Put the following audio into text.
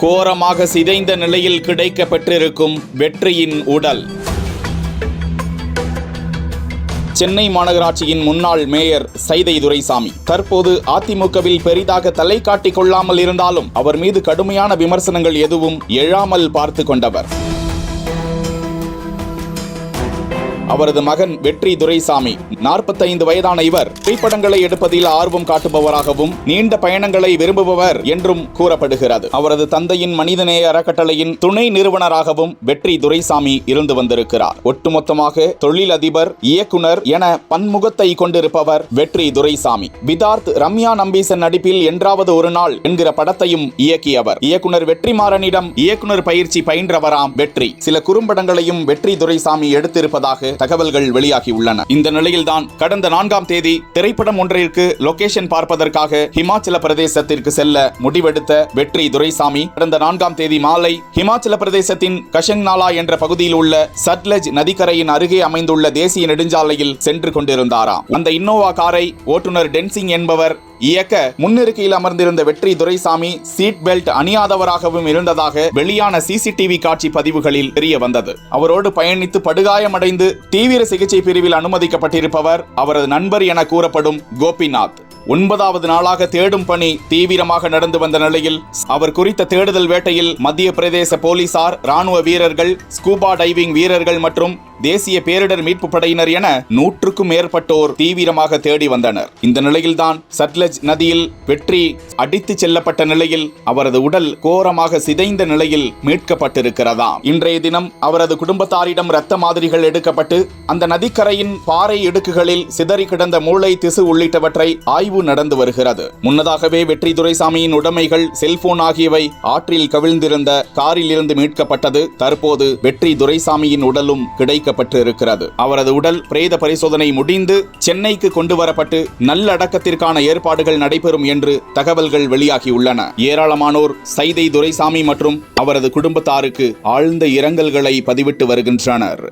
கோரமாக சிதைந்த நிலையில் கிடைக்கப்பெற்றிருக்கும் வெற்றியின் உடல். சென்னை மாநகராட்சியின் முன்னாள் மேயர் சைதை துரைசாமி தற்போது அதிமுகவில் பெரிதாக தலை காட்டிக் கொள்ளாமல் இருந்தாலும் அவர் மீது கடுமையான விமர்சனங்கள் எதுவும் எழாமல் பார்த்து கொண்டவர். அவரது மகன் வெற்றி துரைசாமி 45 வயதான இவர் திரைப்படங்களை எடுப்பதில் ஆர்வம் காட்டுபவராகவும் நீண்ட பயணங்களை விரும்புபவர் என்றும் கூறப்படுகிறது. அவரது தந்தையின் மனிதநேய அறக்கட்டளையின் துணை நிறுவனராகவும் வெற்றி துரைசாமி இருந்து வந்திருக்கிறார். ஒட்டுமொத்தமாக தொழிலதிபர், இயக்குனர் என பன்முகத்தை கொண்டிருப்பவர் வெற்றி துரைசாமி. விதார்த் ரம்யா நம்பீசன் நடிப்பில் என்றாவது ஒரு நாள் என்கிற படத்தையும் இயக்கியவர். இயக்குனர் வெற்றிமாறனிடம் இயக்குனர் பயிற்சி பயின்றவராம் வெற்றி. சில குறும்படங்களையும் வெற்றி துரைசாமி எடுத்திருப்பதாக தகவல்கள் வெளியாகி உள்ளன. இந்த நிலையில்தான் கடந்த 4ஆம் தேதி திரைப்படம் ஒன்றிற்கு லொகேஷன் பார்ப்பதற்காக ஹிமாச்சல பிரதேசத்திற்கு செல்ல முடிவெடுத்த வெற்றி துரைசாமி கடந்த 4ஆம் தேதி மாலை ஹிமாச்சல பிரதேசத்தின் கஷங்நாலா என்ற பகுதியில் உள்ள சட்லஜ் நதிக்கரையின் அருகே அமைந்துள்ள தேசிய நெடுஞ்சாலையில் சென்று கொண்டிருந்தாராம். அந்த இன்னோவா காரை ஓட்டுநர் டென்சிங் என்பவர் இயக்க முன்னிருக்கையில் அமர்ந்திருந்த வெற்றி துரைசாமி சீட் பெல்ட் அணியாதவராகவும் இருந்ததாக வெளியான சிசிடிவி காட்சி பதிவுகளில் தெரிய வந்தது. அவரோடு பயணித்து படுகாயமடைந்து தீவிர சிகிச்சை பிரிவில் அனுமதிக்கப்பட்டிருப்பவர் அவரது நண்பர் என கூறப்படும் கோபிநாத். 9வது நாளாக தேடும் பணி தீவிரமாக நடந்து வந்த நிலையில் அவர் குறித்த தேடுதல் வேட்டையில் மத்திய பிரதேச போலீசார், ராணுவ வீரர்கள், ஸ்கூபா டைவிங் வீரர்கள் மற்றும் தேசிய பேரிடர் மீட்பு படையினர் என 100க்கும் மேற்பட்டோர் தீவிரமாக தேடி வந்தனர். இந்த நிலையில்தான் சட்லஜ் நதியில் வெற்றி அடித்து செல்லப்பட்ட நிலையில் அவரது உடல் கோரமாக சிதைந்த நிலையில் மீட்கப்பட்டிருக்கிறதாம். இன்றைய தினம் அவரது குடும்பத்தாரிடம் இரத்த மாதிரிகள் எடுக்கப்பட்டு அந்த நதிக்கரையின் பாறை இடுக்குகளில் சிதறி கிடந்த மூளை, திசு உள்ளிட்டவற்றை ஆய்வு நடந்து வருகிறது. முன்னதாகவே வெற்றி துரைசாமியின் உடைமைகள், செல்போன் ஆகியவை ஆற்றில் கவிழ்ந்திருந்த காரில் இருந்து மீட்கப்பட்டது. தற்போது வெற்றி துரைசாமியின் உடலும் கிடைக்கப்பட்டிருக்கிறது. அவரது உடல் பிரேத பரிசோதனை முடிந்து சென்னைக்கு கொண்டு வரப்பட்டு நல்லடக்கத்திற்கான ஏற்பாடுகள் நடைபெறும் என்று தகவல்கள் வெளியாகியுள்ளன. ஏராளமானோர் சைதை துரைசாமி மற்றும் அவரது குடும்பத்தாருக்கு ஆழ்ந்த இரங்கல்களை பதிவிட்டு வருகின்றனர்.